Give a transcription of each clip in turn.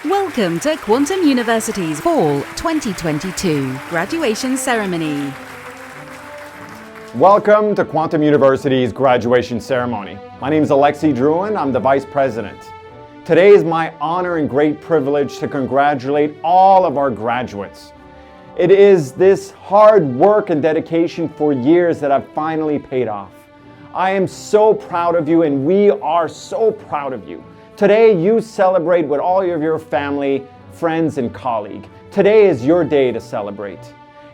Welcome to Quantum University's Fall 2022 graduation ceremony. Welcome to Quantum University's graduation ceremony. My name is Alexi Drouin. I'm the Vice President. Today is my honor and great privilege to congratulate all of our graduates. It is this hard work and dedication for years that have finally paid off. I am so proud of you, and we are so proud of you. Today, you celebrate with all of your family, friends, and colleagues. Today is your day to celebrate.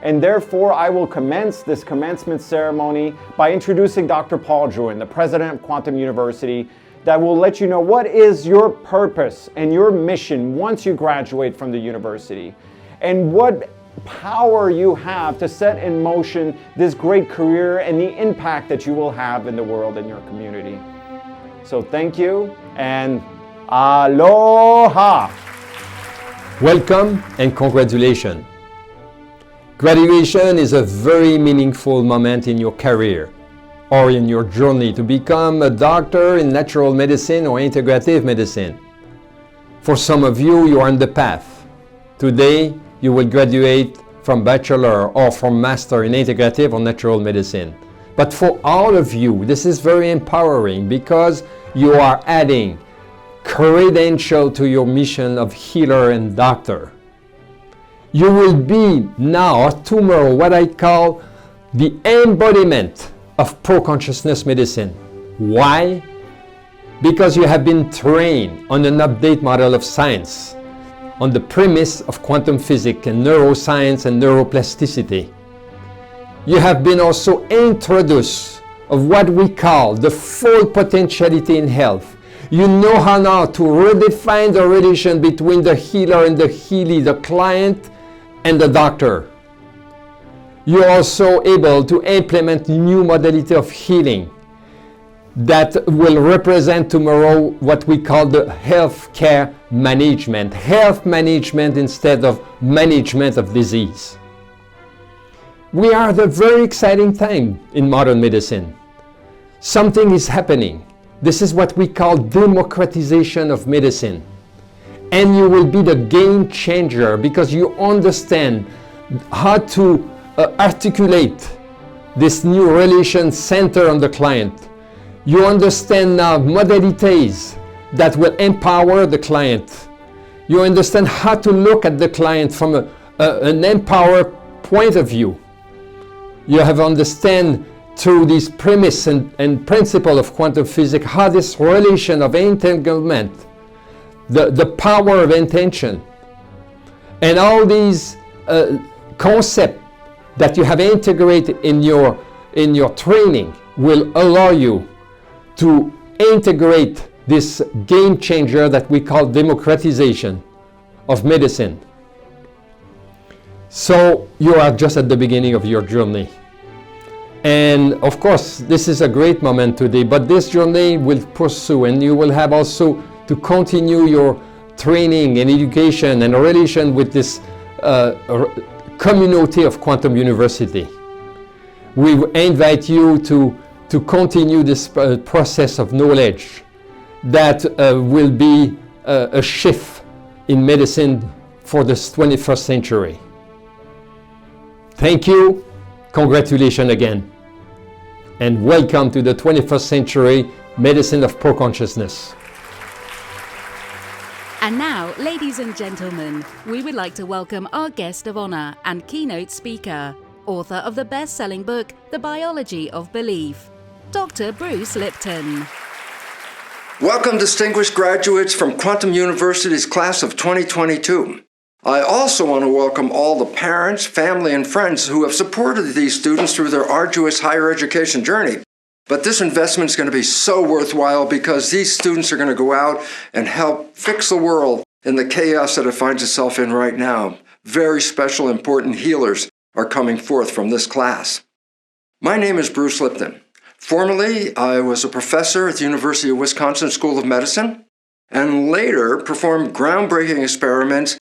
And therefore, I will commence this commencement ceremony by introducing Dr. Paul Drouin, the President of Quantum University, that will let you know what is your purpose and your mission once you graduate from the university, and what power you have to set in motion this great career and the impact that you will have in the world and your community. So thank you, and aloha! Welcome and congratulations. Graduation is a very meaningful moment in your career or in your journey to become a doctor in natural medicine or integrative medicine. For some of you, you are on the path. Today, you will graduate from bachelor or from master in integrative or natural medicine. But for all of you, this is very empowering because you are adding credential to your mission of healer and doctor. You will be now or tomorrow what I call the embodiment of pro-consciousness medicine. Why? Because you have been trained on an update model of science, on the premise of quantum physics and neuroscience and neuroplasticity. You have been also introduced of what we call the full potentiality in health. You know how now to redefine the relation between the healer and the healee, the client and the doctor. You're also able to implement new modality of healing that will represent tomorrow what we call the healthcare management. Health management instead of management of disease. We are at a very exciting time in modern medicine. Something is happening. This is what we call democratization of medicine. And you will be the game changer because you understand how to articulate this new relation center on the client. You understand now modalities that will empower the client. You understand how to look at the client from an empowered point of view. You have understand through this premise and principle of quantum physics how this relation of entanglement, the power of intention, and all these concepts that you have integrated in your training will allow you to integrate this game changer that we call democratization of medicine. So you are just at the beginning of your journey. And of course, this is a great moment today, but this journey will pursue, and you will have also to continue your training and education and relation with this community of Quantum University. We invite you to continue this process of knowledge that will be a shift in medicine for this 21st century. Thank you, congratulations again, and welcome to the 21st century medicine of pro-consciousness. And now, ladies and gentlemen, we would like to welcome our guest of honor and keynote speaker, author of the best-selling book, The Biology of Belief, Dr. Bruce Lipton. Welcome, distinguished graduates from Quantum University's class of 2022. I also want to welcome all the parents, family, and friends who have supported these students through their arduous higher education journey. But this investment is going to be so worthwhile because these students are going to go out and help fix the world in the chaos that it finds itself in right now. Very special, important healers are coming forth from this class. My name is Bruce Lipton. Formerly, I was a professor at the University of Wisconsin School of Medicine, and later performed groundbreaking experiments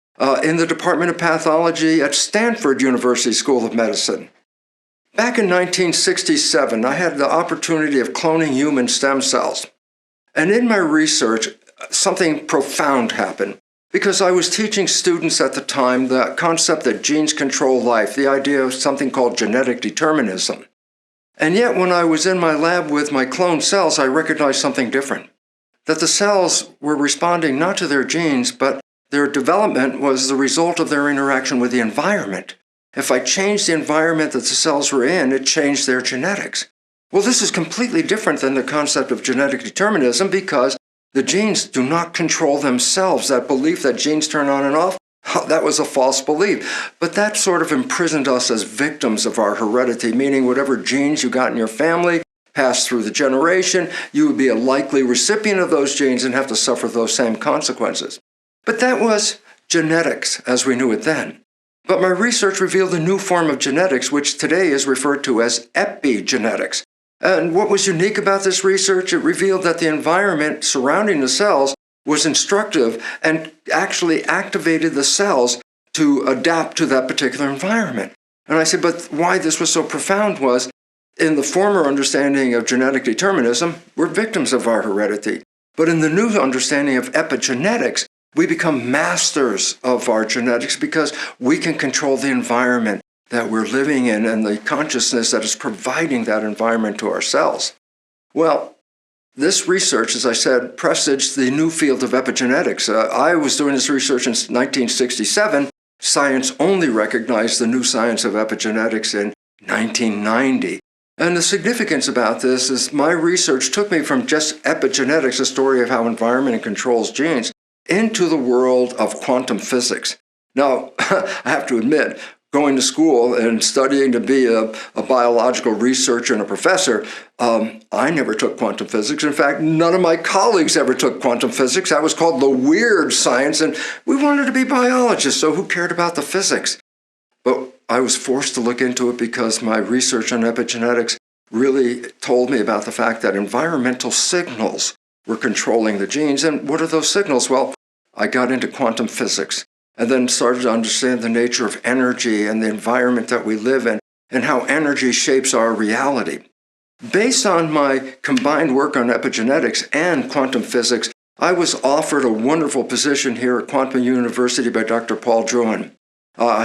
in the Department of Pathology at Stanford University School of Medicine. Back in 1967, I had the opportunity of cloning human stem cells. And in my research, something profound happened. because I was teaching students at the time the concept that genes control life, the idea of something called genetic determinism. And yet when I was in my lab with my cloned cells, I recognized something different. That the cells were responding not to their genes, but their development was the result of their interaction with the environment. If I changed the environment that the cells were in, it changed their genetics. Well, this is completely different than the concept of genetic determinism because the genes do not control themselves. That belief that genes turn on and off, that was a false belief. But that sort of imprisoned us as victims of our heredity, meaning whatever genes you got in your family passed through the generation, you would be a likely recipient of those genes and have to suffer those same consequences. But that was genetics as we knew it then. But my research revealed a new form of genetics, which today is referred to as epigenetics. And what was unique about this research? It revealed that the environment surrounding the cells was instructive and actually activated the cells to adapt to that particular environment. And I said, but why this was so profound was, in the former understanding of genetic determinism, we're victims of our heredity. But in the new understanding of epigenetics, we become masters of our genetics because we can control the environment that we're living in and the consciousness that is providing that environment to our cells. Well, this research, as I said, presaged the new field of epigenetics. I was doing this research in 1967. Science only recognized the new science of epigenetics in 1990. And the significance about this is my research took me from just epigenetics, a story of how environment controls genes, into the world of quantum physics. Now, I have to admit, going to school and studying to be a biological researcher and a professor, I never took quantum physics. In fact, none of my colleagues ever took quantum physics. That was called the weird science, and we wanted to be biologists, so who cared about the physics? But I was forced to look into it because my research on epigenetics really told me about the fact that environmental signals were controlling the genes. And what are those signals? Well, I got into quantum physics and then started to understand the nature of energy and the environment that we live in and how energy shapes our reality. Based on my combined work on epigenetics and quantum physics, I was offered a wonderful position here at Quantum University by Dr. Paul Drouin.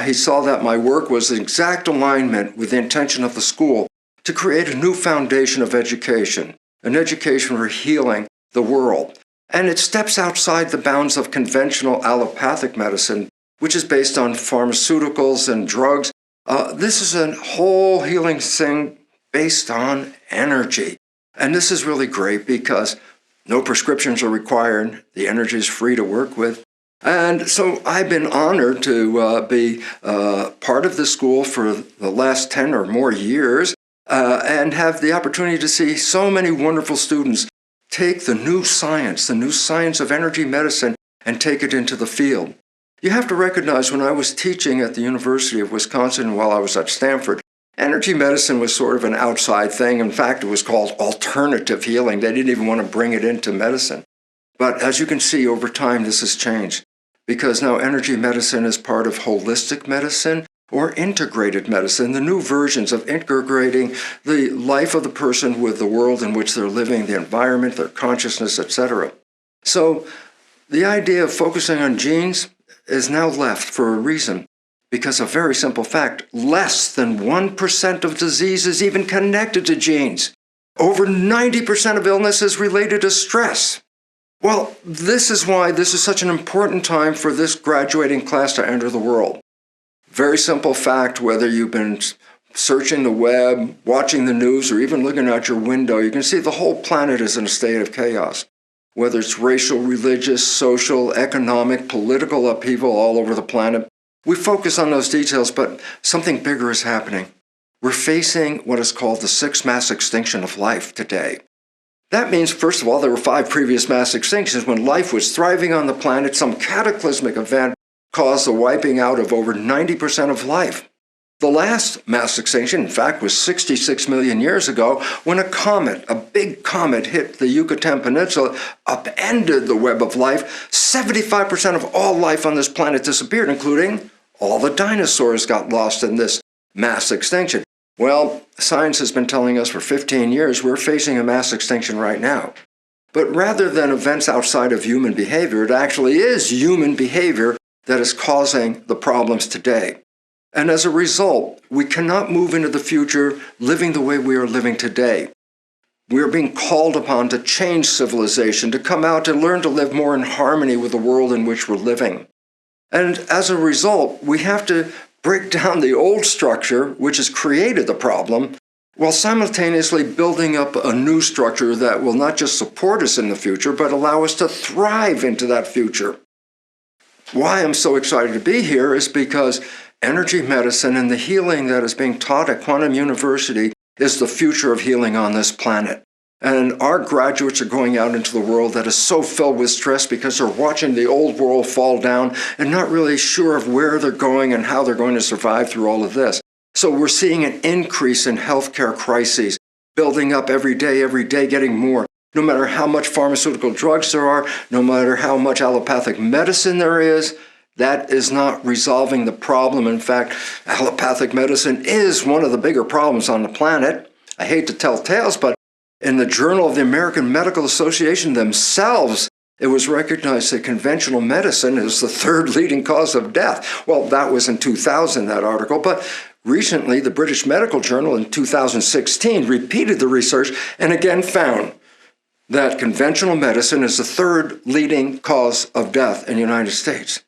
He saw that my work was in exact alignment with the intention of the school to create a new foundation of education, an education for healing the world. And it steps outside the bounds of conventional allopathic medicine, which is based on pharmaceuticals and drugs. This is a whole healing thing based on energy. And this is really great because no prescriptions are required. The energy is free to work with. And so I've been honored to be part of the school for the last 10 or more years and have the opportunity to see so many wonderful students take the new science of energy medicine, and take it into the field. You have to recognize when I was teaching at the University of Wisconsin while I was at Stanford, energy medicine was sort of an outside thing. In fact, it was called alternative healing. They didn't even want to bring it into medicine. But as you can see, over time, this has changed because now energy medicine is part of holistic medicine or integrated medicine, the new versions of integrating the life of the person with the world in which they're living, the environment, their consciousness, etc. So the idea of focusing on genes is now left for a reason, because a very simple fact, less than 1% of disease is even connected to genes. Over 90% of illness is related to stress. Well, this is why this is such an important time for this graduating class to enter the world. Very simple fact, whether you've been searching the web, watching the news, or even looking out your window, you can see the whole planet is in a state of chaos. Whether it's racial, religious, social, economic, political upheaval all over the planet, we focus on those details, but something bigger is happening. We're facing what is called the sixth mass extinction of life today. That means, first of all, there were 5 previous mass extinctions when life was thriving on the planet. Some cataclysmic event caused the wiping out of over 90% of life. The last mass extinction, in fact, was 66 million years ago when a big comet hit the Yucatan Peninsula, upended the web of life. 75% of all life on this planet disappeared, including all the dinosaurs got lost in this mass extinction. Well, science has been telling us for 15 years we're facing a mass extinction right now. But rather than events outside of human behavior, it actually is human behavior that is causing the problems today. And as a result, we cannot move into the future living the way we are living today. We are being called upon to change civilization, to come out and learn to live more in harmony with the world in which we're living. And as a result, we have to break down the old structure, which has created the problem, while simultaneously building up a new structure that will not just support us in the future, but allow us to thrive into that future. Why I'm so excited to be here is because energy medicine and the healing that is being taught at Quantum University is the future of healing on this planet. And our graduates are going out into the world that is so filled with stress because they're watching the old world fall down and not really sure of where they're going and how they're going to survive through all of this. So we're seeing an increase in healthcare crises, building up every day, getting more. No matter how much pharmaceutical drugs there are, no matter how much allopathic medicine there is, that is not resolving the problem. In fact, allopathic medicine is one of the bigger problems on the planet. I hate to tell tales, but in the Journal of the American Medical Association themselves, it was recognized that conventional medicine is the third leading cause of death. Well, that was in 2000, that article, but recently the British Medical Journal in 2016 repeated the research and again found that conventional medicine is the third leading cause of death in the United States.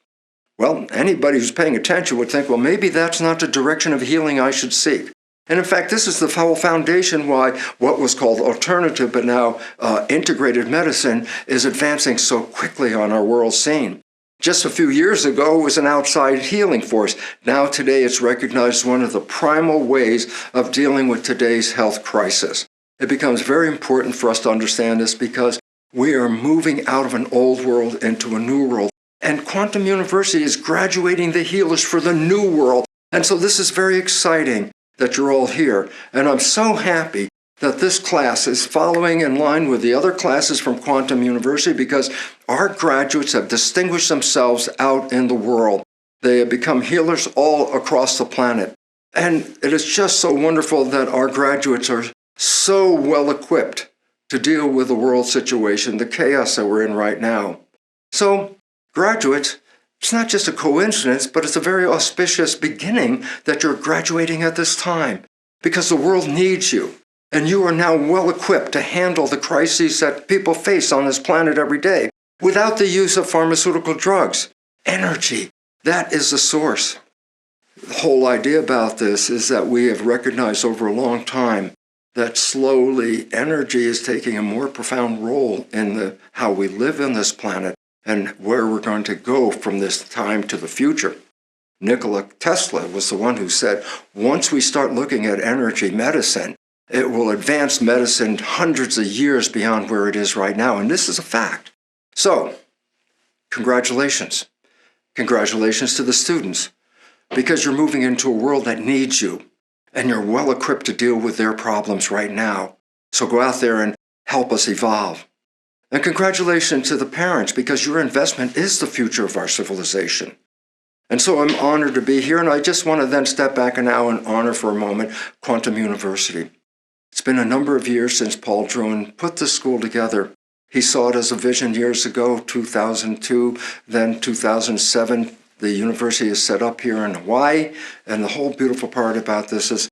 Well, anybody who's paying attention would think, well, maybe that's not the direction of healing I should seek. And in fact, this is the whole foundation why what was called alternative but now integrated medicine is advancing so quickly on our world scene. Just a few years ago, it was an outside healing force. Now today, it's recognized as one of the primal ways of dealing with today's health crisis. It becomes very important for us to understand this because we are moving out of an old world into a new world. And Quantum University is graduating the healers for the new world. And so this is very exciting that you're all here. And I'm so happy that this class is following in line with the other classes from Quantum University because our graduates have distinguished themselves out in the world. They have become healers all across the planet. And it is just so wonderful that our graduates are so well equipped to deal with the world situation, the chaos that we're in right now. So, graduates, it's not just a coincidence, but it's a very auspicious beginning that you're graduating at this time because the world needs you. And you are now well equipped to handle the crises that people face on this planet every day without the use of pharmaceutical drugs. Energy, that is the source. The whole idea about this is that we have recognized over a long time that slowly energy is taking a more profound role in how we live in this planet and where we're going to go from this time to the future. Nikola Tesla was the one who said, once we start looking at energy medicine, it will advance medicine hundreds of years beyond where it is right now. And this is a fact. So, congratulations. Congratulations to the students, because you're moving into a world that needs you, and you're well equipped to deal with their problems right now. So go out there and help us evolve. And congratulations to the parents, because your investment is the future of our civilization. And so I'm honored to be here, and I just want to then step back now and honor for a moment Quantum University. It's been a number of years since Paul Drouin put this school together. He saw it as a vision years ago, 2002, then 2007. The university is set up here in Hawaii, and the whole beautiful part about this is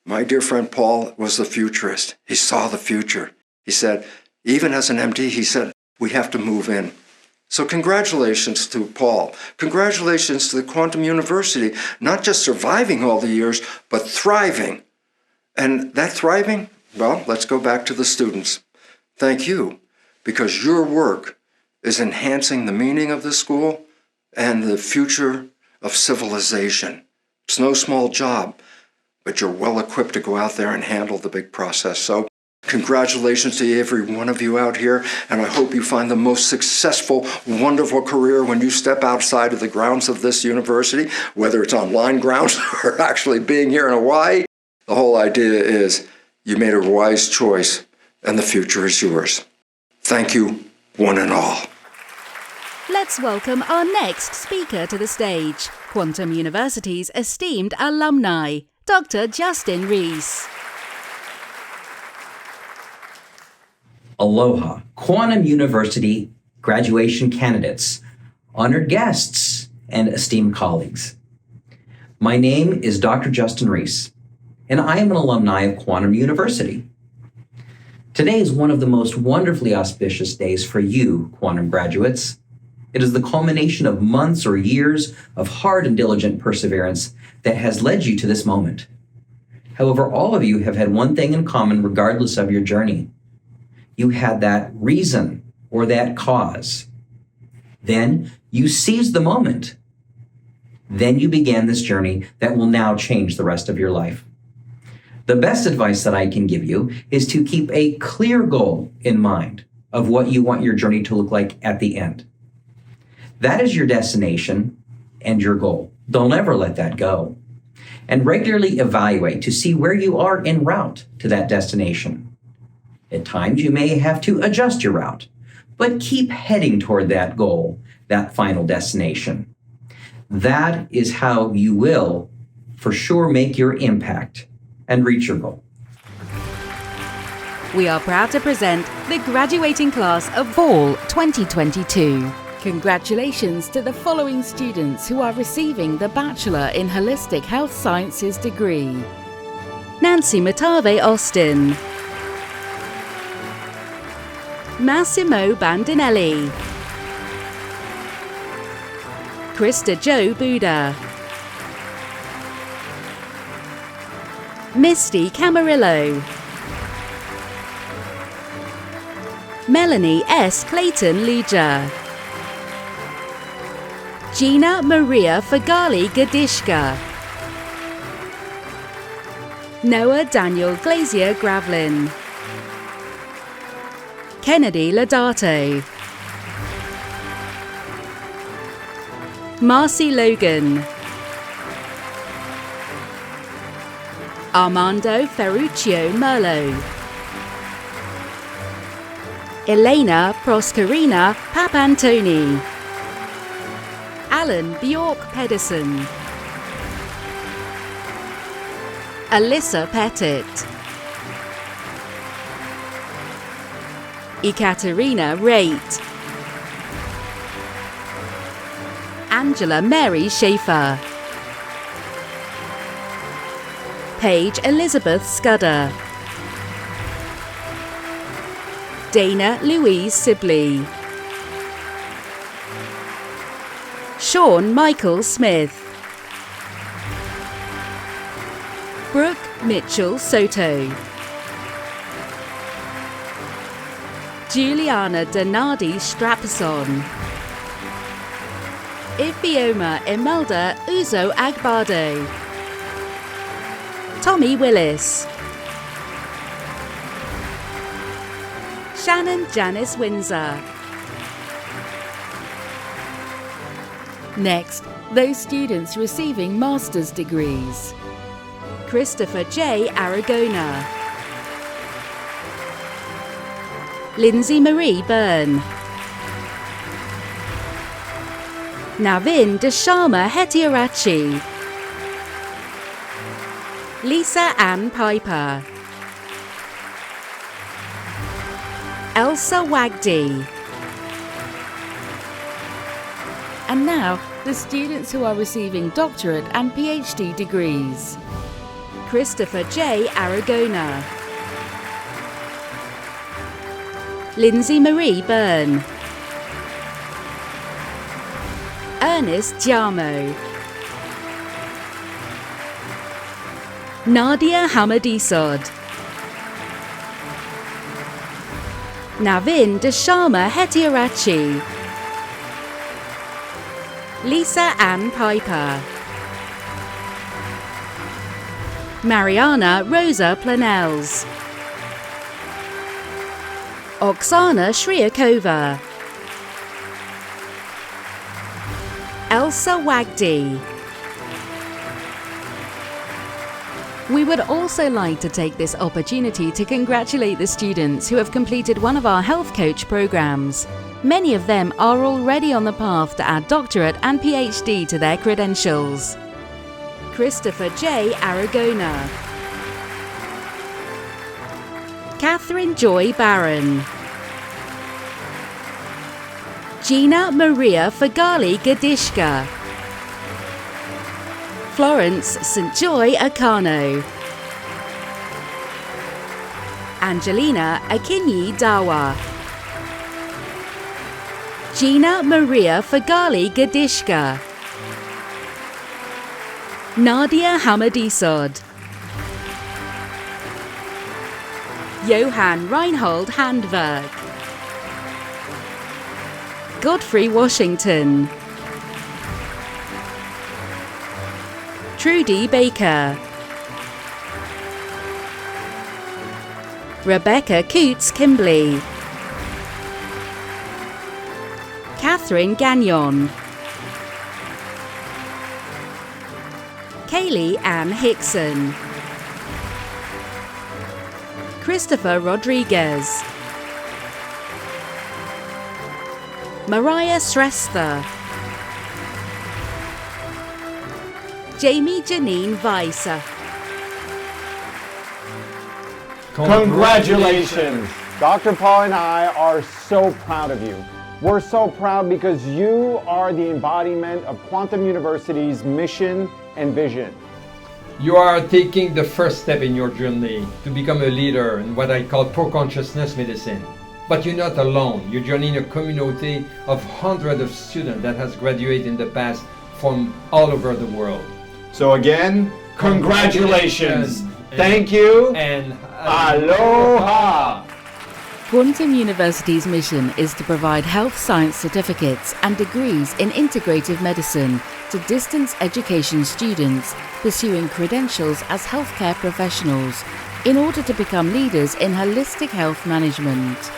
my dear friend Paul was the futurist. He saw the future. He said, even as an MD, he said, we have to move in. So congratulations to Paul. Congratulations to the Quantum University, not just surviving all the years, but thriving. And that thriving, well, let's go back to the students. Thank you, because your work is enhancing the meaning of the school and the future of civilization. It's no small job, but you're well equipped to go out there and handle the big process. So congratulations to every one of you out here, and I hope you find the most successful, wonderful career when you step outside of the grounds of this university, whether it's online grounds or actually being here in Hawaii. The whole idea is you made a wise choice, and the future is yours. Thank you, one and all. Let's welcome our next speaker to the stage, Quantum University's esteemed alumni, Dr. Justin Reese. Aloha, Quantum University graduation candidates, honored guests, and esteemed colleagues. My name is Dr. Justin Reese, and I am an alumni of Quantum University. Today is one of the most wonderfully auspicious days for you, Quantum graduates. It is the culmination of months or years of hard and diligent perseverance that has led you to this moment. However, all of you have had one thing in common regardless of your journey. You had that reason or that cause. Then you seized the moment. Then you began this journey that will now change the rest of your life. The best advice that I can give you is to keep a clear goal in mind of what you want your journey to look like at the end. That is your destination and your goal. Don't ever let that go. And regularly evaluate to see where you are en route to that destination. At times, you may have to adjust your route, but keep heading toward that goal, that final destination. That is how you will, for sure, make your impact and reach your goal. We are proud to present the graduating class of Fall 2022. Congratulations to the following students who are receiving the Bachelor in Holistic Health Sciences degree. Nancy Matave Austin, Massimo Bandinelli, Krista Jo Buda, Misty Camarillo, Melanie S. Clayton Leja, Gina Maria Fagali Gadishka, Noah Daniel Glazier Gravlin, Kennedy Lodato, Marcy Logan, Armando Ferruccio Merlo, Elena Proscarina Papantoni, Alan Bjork Pedersen, Alyssa Pettit, Ekaterina Raitt, Angela Mary Schaefer, Paige Elizabeth Scudder, Dana Louise Sibley, Sean Michael Smith, Brooke Mitchell Soto, Juliana Donardi Strapson, Ifioma Imelda Uzo Agbado, Tommy Willis, Shannon Janice Windsor. Next, those students receiving master's degrees. Christopher J. Aragona, Lindsay Marie Byrne, Navin Desharma Hetiarachi, Lisa Ann Piper, Elsa Wagdy. And now, the students who are receiving doctorate and Ph.D. degrees. Christopher J. Aragona, Lindsay Marie Byrne, Ernest Jamo, Nadia Hamadisod, Navin Desharma Hetiarachi, Lisa Ann Piper, Mariana Rosa Planels, Oksana Shriakova, Elsa Wagdy. We would also like to take this opportunity to congratulate the students who have completed one of our health coach programs. Many of them are already on the path to add doctorate and PhD to their credentials. Christopher J. Aragona, Catherine Joy Barron, Gina Maria Fagali Gadishka, Florence St. Joy Akano, Angelina Akinyi Dawa, Gina Maria Fagali Gadishka, Nadia Hamadisod, Johann Reinhold Handwerk, Godfrey Washington, Trudy Baker, Rebecca Coots Kimbley, Catherine Gagnon, Kaylee Ann Hickson, Christopher Rodriguez, Mariah Shrestha, Jamie Janine Weiss. Congratulations! Dr. Paul and I are so proud of you. We're so proud because you are the embodiment of Quantum University's mission and vision. You are taking the first step in your journey to become a leader in what I call pro-consciousness medicine. But you're not alone. You're joining a community of hundreds of students that has graduated in the past from all over the world. So again, congratulations! Thank you, and aloha! Quantum University's mission is to provide health science certificates and degrees in integrative medicine to distance education students pursuing credentials as healthcare professionals in order to become leaders in holistic health management.